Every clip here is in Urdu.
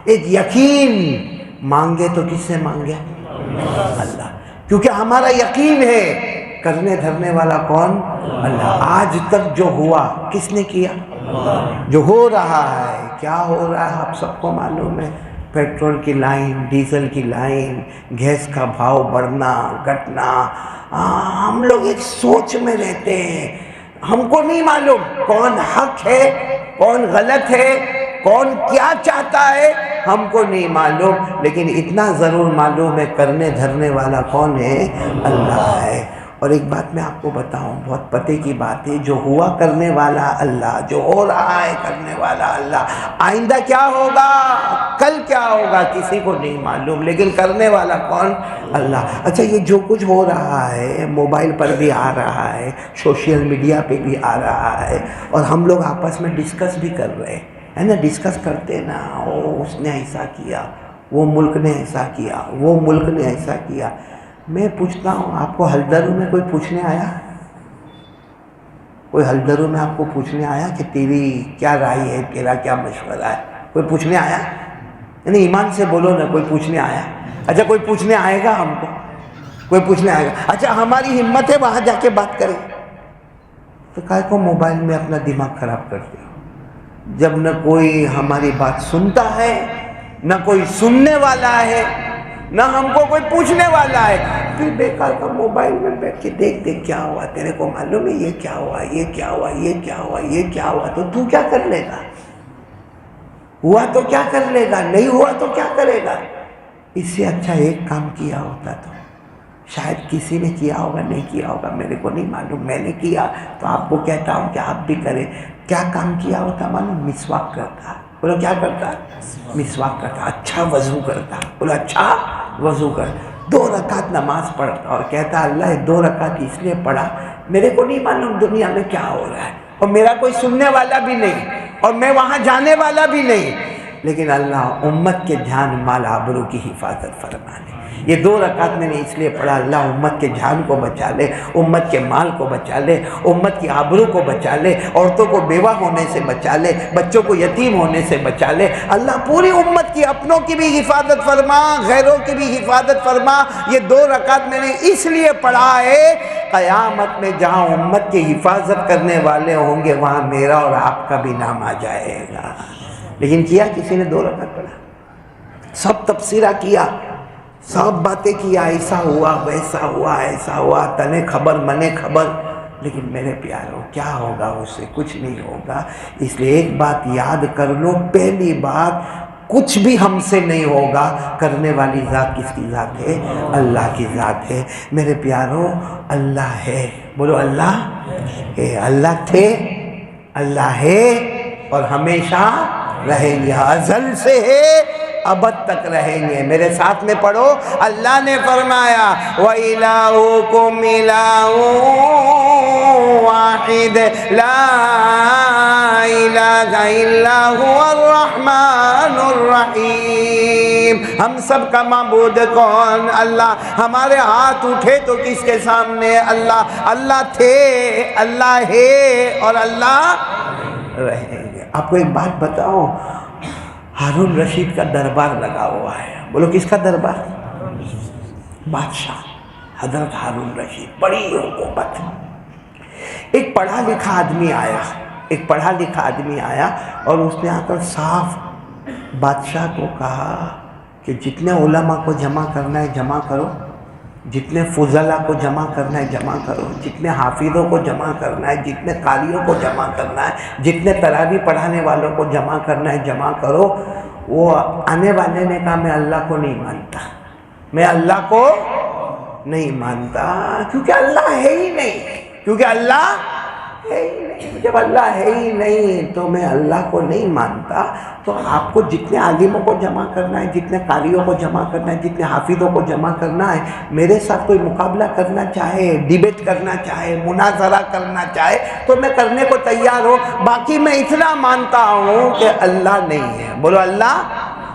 ایک یقین مانگے تو کس سے مانگے؟ اللہ، کیونکہ ہمارا یقین ہے کرنے دھرنے والا کون؟ اللہ۔ آج تک جو ہوا کس نے کیا؟ جو ہو رہا ہے، کیا ہو رہا ہے آپ سب کو معلوم ہے، پیٹرول کی لائن، ڈیزل کی لائن، گیس کا بھاؤ بڑھنا گھٹنا، ہم لوگ ایک سوچ میں رہتے ہیں، ہم کو نہیں معلوم کون حق ہے کون غلط ہے، کون کیا چاہتا ہے، ہم کو نہیں معلوم، لیکن اتنا ضرور معلوم ہے کرنے دھرنے والا کون ہے؟ اللہ ہے۔ اور ایک بات میں آپ کو بتاؤں، بہت پتے کی بات ہے، جو ہوا کرنے والا اللہ، جو ہو رہا ہے کرنے والا اللہ، آئندہ کیا ہوگا، کل کیا ہوگا کسی کو نہیں معلوم، لیکن کرنے والا کون؟ اللہ۔ اچھا، یہ جو کچھ ہو رہا ہے موبائل پر بھی آ رہا ہے، سوشل میڈیا پہ بھی آ رہا ہے، اور ہم لوگ آپس میں ڈسکس بھی کر رہے ہیں نا، ڈسکس کرتے نا، اس نے ایسا کیا، وہ ملک نے ایسا کیا، وہ ملک نے ایسا کیا۔ میں پوچھتا ہوں، آپ کو حلدرو میں کوئی پوچھنے آیا؟ کوئی حلدرو میں آپ کو پوچھنے آیا کہ تیری کیا رائے ہے، تیرا کیا مشورہ ہے؟ کوئی پوچھنے آیا؟ یعنی ایمان سے بولو نا، کوئی پوچھنے آیا؟ اچھا، کوئی پوچھنے آئے گا ہم کو؟ کوئی پوچھنے آئے گا؟ اچھا، ہماری ہمت ہے وہاں جا کے بات کریں تو کائے کو موبائل میں اپنا دماغ خراب کرتے ہو؟ جب نہ کوئی ہماری بات سنتا ہے، نہ کوئی سننے والا ہے، نہ ہم کو کوئی پوچھنے والا ہے، پھر بیکار کا موبائل میں بیٹھ کے دیکھ کیا ہوا، تیرے کو معلوم ہے یہ کیا ہوا، یہ کیا ہوا، یہ کیا ہوا، یہ کیا ہوا، تو کیا کر لے گا؟ ہوا تو کیا کر لے گا، نہیں ہوا تو کیا کرے گا؟ اس سے اچھا ایک کام کیا ہوتا تو شاید کسی نے کیا ہوگا، نہیں کیا ہوگا، میرے کو نہیں معلوم، میں نے کیا تو آپ کو کہتا ہوں کہ آپ بھی کریں۔ کیا کام کیا ہوتا معلوم؟ مسواک کرتا۔ بولو کیا کرتا؟ مسواک کرتا، اچھا وضو کرتا، بولو اچھا وضو کر، 2 رکعت نماز پڑھتا اور کہتا اللہ 2 رکعت اس لیے پڑھا، میرے کو نہیں معلوم دنیا میں کیا ہو رہا ہے، اور میرا کوئی سننے والا بھی نہیں، اور میں وہاں جانے والا بھی نہیں، لیکن اللہ امت کے جان مال آبرو کی حفاظت فرما لے۔ یہ 2 رکعت میں نے اس لیے پڑھا اللہ امت کے جان کو بچا لے، امت کے مال کو بچا لے، امت کی آبرو کو بچا لے، عورتوں کو بیوہ ہونے سے بچا لے، بچوں کو یتیم ہونے سے بچا لے، اللہ پوری امت کی، اپنوں کی بھی حفاظت فرما، غیروں کی بھی حفاظت فرما۔ یہ 2 رکعت میں نے اس لیے پڑھا ہے، قیامت میں جہاں امت کی حفاظت کرنے والے ہوں گے وہاں میرا اور آپ کا بھی نام آ جائے گا۔ لیکن کیا کسی نے 2 رکعت پڑھا؟ سب تبصرہ کیا، سب باتیں کیا، ایسا ہوا ویسا ہوا، ایسا ہوا، تنے خبر منے خبر، لیکن میرے پیاروں کیا ہوگا اس سے؟ کچھ نہیں ہوگا۔ اس لیے ایک بات یاد کر لو، پہلی بات، کچھ بھی ہم سے نہیں ہوگا، کرنے والی ذات کس کی ذات ہے؟ اللہ کی ذات ہے۔ میرے پیاروں اللہ ہے، بولو اللہ ہے، اللہ تھے، اللہ ہے اور ہمیشہ رہیں گے، ازل سے ہے ابد تک رہیں گے۔ میرے ساتھ میں پڑھو، اللہ نے فرمایا وَإِلَٰهُكُمْ إِلَٰهٌ وَاحِدٌ لَا إِلَٰهَ إِلَّا هُوَ الرَّحْمَٰنُ الرَّحِيمُ۔ ہم سب کا معبود کون؟ اللہ۔ ہمارے ہاتھ اٹھے تو کس کے سامنے؟ اللہ۔ اللہ تھے، اللہ ہے اور اللہ رہیں گے۔ آپ کو ایک بات بتاؤ، ہارون رشید کا دربار لگا ہوا ہے، بولو کس کا دربار؟ بادشاہ حضرت ہارون رشید، بڑی حکومت۔ ایک پڑھا لکھا آدمی آیا اور اس نے آ کر صاف بادشاہ کو کہا کہ جتنے علماء کو جمع کرنا ہے جمع کرو، جتنے فضلاء کو جمع کرنا ہے جمع کرو، جتنے حافظوں کو جمع کرنا ہے، جتنے قاریوں کو جمع کرنا ہے، جتنے تراویح پڑھانے والوں کو جمع کرنا ہے جمع کرو۔ وہ آنے والے نے کہا میں اللہ کو نہیں مانتا، میں اللہ کو نہیں مانتا، کیونکہ اللہ ہے ہی نہیں، کیونکہ اللہ ہے ہی نہیں۔ جب اللہ ہے ہی نہیں تو میں اللہ کو نہیں مانتا۔ تو آپ کو جتنے عالموں کو جمع کرنا ہے، جتنے قاریوں کو جمع کرنا ہے، جتنے حافظوں کو جمع کرنا ہے، میرے ساتھ کوئی مقابلہ کرنا چاہے، ڈیبیٹ کرنا چاہے، مناظرہ کرنا چاہے تو میں کرنے کو تیار ہوں۔ باقی میں اتنا مانتا ہوں کہ اللہ نہیں ہے، بولو اللہ۔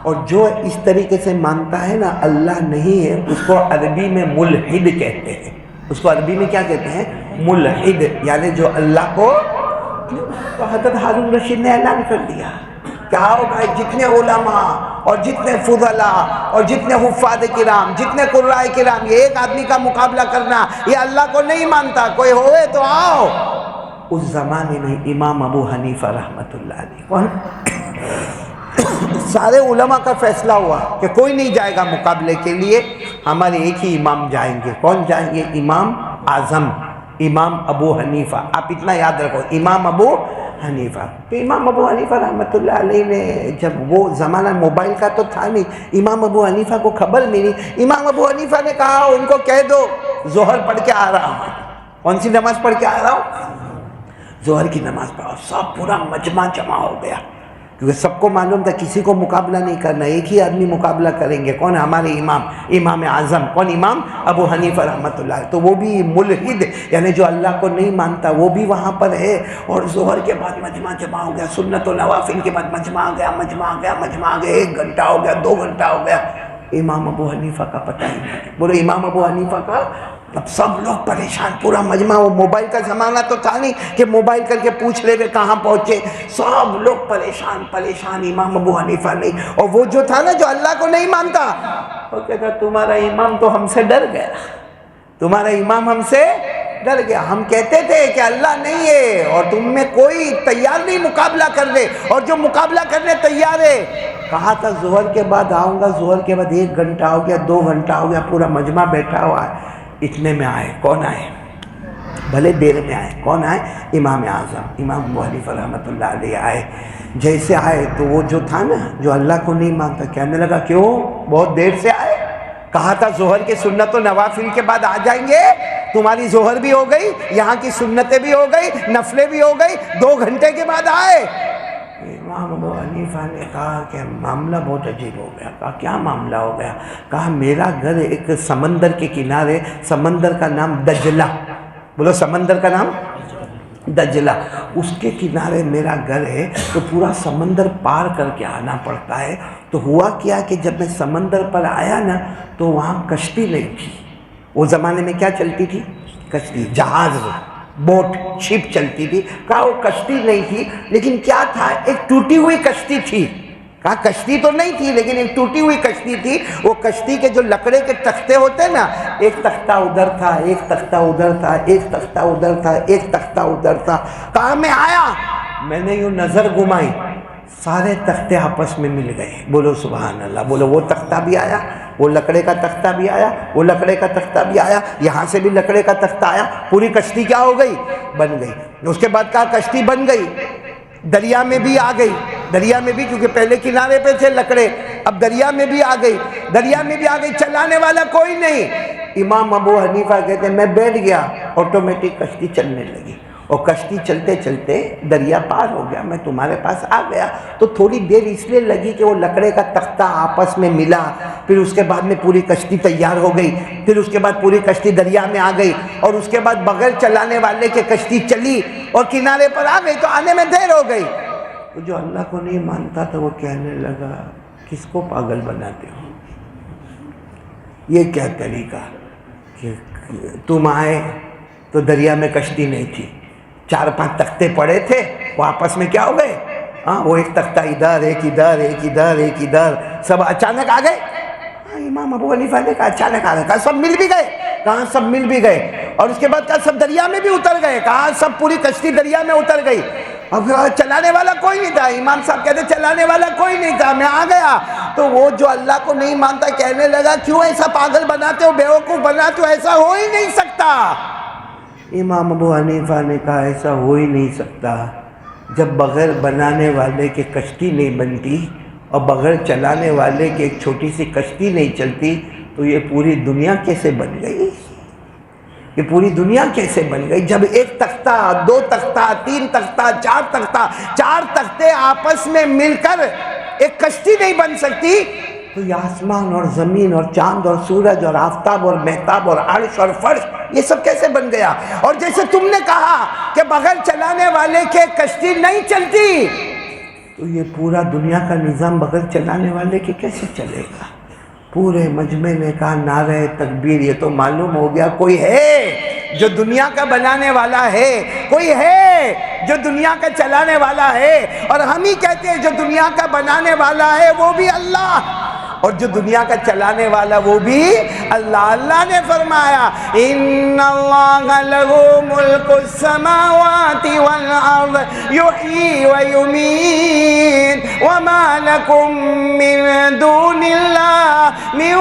اور جو اس طریقے سے مانتا ہے نا اللہ نہیں ہے، اس کو عربی میں ملحد کہتے ہیں۔ اس کو عربی میں کیا کہتے ہیں؟ ملحد، یعنی جو اللہ کو، تو حضرت ہارون رشید نے اعلان کر دیا کیا ہوگا؟ جتنے علماء اور جتنے فضلاء اور جتنے حفاظ کرام، جتنے قراء کرام، یہ ایک آدمی کا مقابلہ کرنا یہ اللہ کو نہیں مانتا. کوئی ہوئے تو آؤ. اس زمانے میں امام ابو حنیفہ رحمۃ اللہ علیہ کون سارے علماء کا فیصلہ ہوا کہ کوئی نہیں جائے گا مقابلے کے لیے، ہمارے ایک ہی امام جائیں گے. کون جائیں گے؟ امام اعظم امام ابو حنیفہ. آپ اتنا یاد رکھو، امام ابو حنیفہ. تو امام ابو حنیفہ رحمۃ اللہ علیہ نے، جب وہ زمانہ موبائل کا تو تھا نہیں، امام ابو حنیفہ کو خبر ملی. امام ابو حنیفہ نے کہا ان کو کہہ دو ظہر پڑھ کے آ رہا ہوں. کون سی نماز پڑھ کے آ رہا ہوں؟ ظہر کی نماز پڑھو. سب پورا مجمع جمع ہو گیا، کیونکہ سب کو معلوم تھا کسی کو مقابلہ نہیں کرنا، ایک ہی آدمی مقابلہ کریں گے. کون؟ ہمارے امام اعظم. کون؟ امام ابو حنیفہ رحمۃ اللہ. تو وہ بھی ملحد، یعنی جو اللہ کو نہیں مانتا، وہ بھی وہاں پر ہے. اور ظہر کے بعد مجمع جمع ہو گیا، سنت و نوافل کے بعد مجمع آ گیا. 1 گھنٹہ ہو گیا، 2 گھنٹہ ہو گیا. امام ابو حنیفہ کا پتہ ہی نہیں. بولو امام ابو حنیفہ کا. اب سب لوگ پریشان، پورا مجمع. وہ موبائل کا زمانہ تو تھا نہیں کہ موبائل کر کے پوچھ لے گے کہاں پہنچے. سب لوگ پریشان. امام ابو حنیفہ نہیں. اور وہ جو تھا نا، جو اللہ کو نہیں مانتا، وہ کہتا تمہارا امام تو ہم سے ڈر گیا، تمہارا امام ہم سے ڈر گیا. ہم کہتے تھے کہ اللہ نہیں ہے اور تم میں کوئی تیار نہیں مقابلہ کر دے، اور جو مقابلہ کرنے تیار ہے. کہا تھا ظہر کے بعد آؤں گا، ظہر کے بعد 1 گھنٹہ ہو گیا، 2 گھنٹہ ہو گیا، پورا مجمع بیٹھا ہوا ہے. اتنے میں آئے. کون آئے؟ بھلے دیر میں آئے. کون آئے؟ امام اعظم امام ابو حنیفہ رحمۃ اللہ علیہ آئے. جیسے آئے تو وہ جو تھا نا، جو اللہ کو نہیں مانتا، کہنے لگا کیوں بہت دیر سے آئے؟ کہا تھا ظہر کی سنت و نوافل کے بعد آ جائیں گے. تمہاری ظہر بھی ہو گئی، یہاں کی سنتیں بھی ہو گئی، نفلیں بھی ہو گئی، 2 گھنٹے کے بعد آئے. امام ابو حنیفہ نے کہا کہ معاملہ بہت عجیب ہو گیا. کہا کیا معاملہ ہو گیا؟ کہا میرا گھر ایک سمندر کے کنارے، سمندر کا نام دجلہ. بولو سمندر کا نام دجلہ. اس کے کنارے میرا گھر ہے، تو پورا سمندر پار کر کے آنا پڑتا ہے. تو ہوا کیا کہ جب میں سمندر پر آیا نا، تو وہاں کشتی نہیں تھی. وہ زمانے میں کیا چلتی تھی؟ کشتی، جہاز، بوٹ، شپ چلتی تھی. کہا وہ کشتی نہیں تھی، لیکن کیا تھا؟ ایک ٹوٹی ہوئی کشتی تھی. کہا کشتی تو نہیں تھی، لیکن ایک ٹوٹی ہوئی کشتی تھی. وہ کشتی کے جو لکڑے کے تختے ہوتے نا، ایک تختہ ادھر تھا، ایک تختہ ادھر تھا، ایک تختہ ادھر تھا، ایک تختہ ادھر تھا. کہا میں آیا، میں نے یوں نظر گھمائی، سارے تختے آپس میں مل گئے. بولو سبحان اللہ. بولو وہ تختہ بھی آیا، وہ لکڑے کا تختہ بھی آیا، وہ لکڑے کا تختہ بھی آیا، یہاں سے بھی لکڑے کا تختہ آیا. پوری کشتی کیا ہو گئی؟ بن گئی. اس کے بعد کہا کشتی بن گئی، دریا میں بھی آ گئی. دریا میں بھی، کیونکہ پہلے کنارے پہ تھے لکڑے، اب دریا میں بھی آ گئی. دریا میں بھی آ گئی، چلانے والا کوئی نہیں. امام ابو حنیفہ کہتے ہیں میں بیٹھ گیا، آٹومیٹک کشتی چلنے لگی. اور کشتی چلتے چلتے دریا پار ہو گیا، میں تمہارے پاس آ گیا. تو تھوڑی دیر اس لیے لگی کہ وہ لکڑے کا تختہ آپس میں ملا. پھر اس کے بعد میں پوری کشتی تیار ہو گئی. پھر اس کے بعد پوری کشتی دریا میں آ گئی. اور اس کے بعد بغیر چلانے والے کے کشتی چلی اور کنارے پر آ گئی. تو آنے میں دیر ہو گئی. تو جو اللہ کو نہیں مانتا تھا وہ کہنے لگا کس کو پاگل بناتے ہو؟ یہ کیا طریقہ کہ تم آئے تو دریا میں کشتی نہیں تھی، 4-5 تختے پڑے تھے، وہ آپس میں کیا ہو گئے؟ وہ ایک تختہ ادھر، ایک ادھر، ایک ادھر، ایک ادھر، سب اچانک آ گئے. امام ابو حنیفہ نے کہا اچانک آ گئے. کہا سب مل بھی گئے. کہاں سب مل بھی گئے. اور اس کے بعد کہا سب دریا میں بھی اتر گئے. کہا سب پوری کشتی دریا میں اتر گئی. اب چلانے والا کوئی نہیں تھا. امام صاحب کہتے چلانے والا کوئی نہیں تھا، میں آ گیا. تو وہ جو اللہ کو نہیں مانتا کہنے لگا کیوں ایسا پاگل بناتے ہو، بیوقوف بناتے ہو، ایسا ہو ہی نہیں سکتا. امام ابو حنیفہ نے کہا ایسا ہو ہی نہیں سکتا. جب بغیر بنانے والے کے کشتی نہیں بنتی اور بغیر چلانے والے کے ایک چھوٹی سی کشتی نہیں چلتی، تو یہ پوری دنیا کیسے بن گئی؟ یہ پوری دنیا کیسے بن گئی؟ جب ایک تختہ، 2 تختہ، 3 تختہ، 4 تختہ، 4 تختے آپس میں مل کر ایک کشتی نہیں بن سکتی، تو یہ آسمان اور زمین اور چاند اور سورج اور آفتاب اور مہتاب اور عرش اور فرش یہ سب کیسے بن گیا؟ اور جیسے تم نے کہا کہ بغیر چلانے والے کے کشتی نہیں چلتی، تو یہ پورا دنیا کا نظام بغیر چلانے والے کے کیسے چلے گا؟ پورے مجمع نے کہا نعرہ تکبیر. یہ تو معلوم ہو گیا کوئی ہے جو دنیا کا بنانے والا ہے؟ کوئی ہے جو دنیا کا چلانے والا ہے؟ اور ہم ہی کہتے ہیں جو دنیا کا بنانے والا ہے وہ بھی اللہ، اور جو دنیا کا چلانے والا وہ بھی اللہ۔ اللہ نے فرمایا ان اللہ لہ ملک السماوات والارض یحیی ویمیت وما لکم من دون اللہ من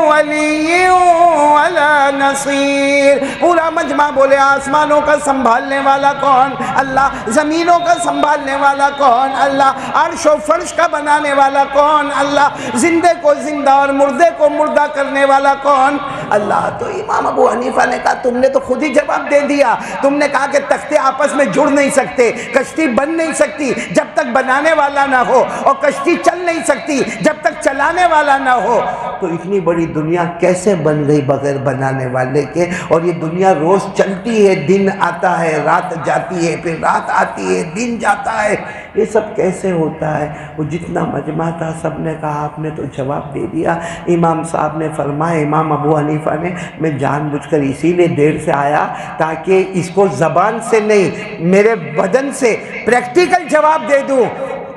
ولی ولا نصیر۔ پورا مجمع بولے آسمانوں کا سنبھالنے والا کون؟ اللہ۔ زمینوں کا سنبھالنے والا کون؟ اللہ۔ عرش و فرش کا بنانے والا کون؟ اللہ۔ زندے کو زندہ اور مردے کو مردہ کرنے والا کون؟ اللہ۔ تو امام ابو حنیفہ نے کہا تم نے تو خود ہی جواب دے دیا، تم نے کہا کہ تختے آپس میں جڑ نہیں سکتے، کشتی بن نہیں سکتی جب تک بنانے والا نہ ہو، اور کشتی چل نہیں سکتی جب تک چلانے والا نہ ہو۔ تو اتنی بڑی دنیا کیسے بن گئی بغیر بنانے والے کے؟ اور یہ دنیا روز چلتی ہے، دن آتا ہے رات جاتی ہے، پھر رات آتی ہے دن جاتا ہے، یہ سب کیسے ہوتا ہے؟ وہ جتنا مجمع تھا سب نے کہا آپ نے تو جواب دے دیا۔ امام صاحب نے فرمایا، امام ابو حنیفہ نے، میں جان بوجھ کر اسی لیے دیر سے آیا تاکہ اس کو زبان سے نہیں میرے بدن سے پریکٹیکل جواب دے دوں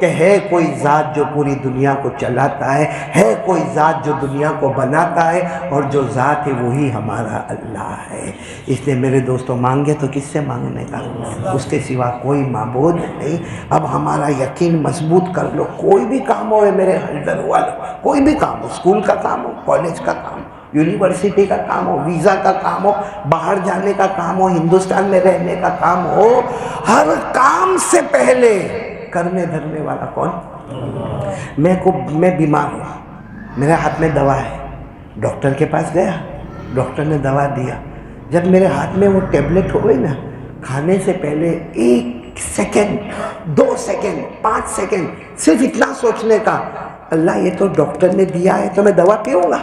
کہ ہے کوئی ذات جو پوری دنیا کو چلاتا ہے کوئی ذات جو دنیا کو بناتا ہے، اور جو ذات ہے وہی ہمارا اللہ ہے۔ اس لیے میرے دوستوں مانگے تو کس سے مانگنے کا؟ اس کے سوا کوئی معبود نہیں۔ اب ہمارا یقین مضبوط کر لو، کوئی بھی کام ہو میرے حضر والو، کوئی بھی کام ہو، اسکول کا کام ہو، کالج کا کام ہو، یونیورسٹی کا کام ہو، ویزا کا کام ہو، باہر جانے کا کام ہو، ہندوستان میں رہنے کا کام ہو، ہر کام سے پہلے کرنے دھرنے والا کون؟ میں بیمار ہوں، میرے ہاتھ میں دوا ہے، ڈاکٹر کے پاس گیا، ڈاکٹر نے دوا دیا، جب میرے ہاتھ میں وہ ٹیبلٹ ہو گئی نا، کھانے سے پہلے 1 سیکنڈ 2 سیکنڈ 5 سیکنڈ صرف اتنا سوچنے کا، اللہ یہ تو ڈاکٹر نے دیا ہے تو میں دوا پیوں گا،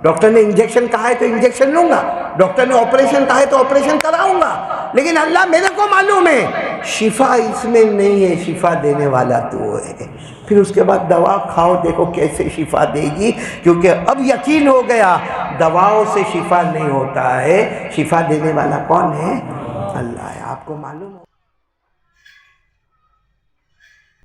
ڈاکٹر نے انجیکشن کہا ہے تو انجیکشن لوں گا، ڈاکٹر نے آپریشن کہا ہے تو آپریشن کراؤں گا، لیکن اللہ میرے کو معلوم ہے شفا اس میں نہیں ہے، شفا دینے والا تو ہے۔ پھر اس کے بعد دوا کھاؤ، دیکھو کیسے شفا دے گی، کیونکہ اب یقین ہو گیا دواؤں سے شفا نہیں ہوتا ہے، شفا دینے والا کون ہے؟ اللہ ہے۔ آپ کو معلوم ہو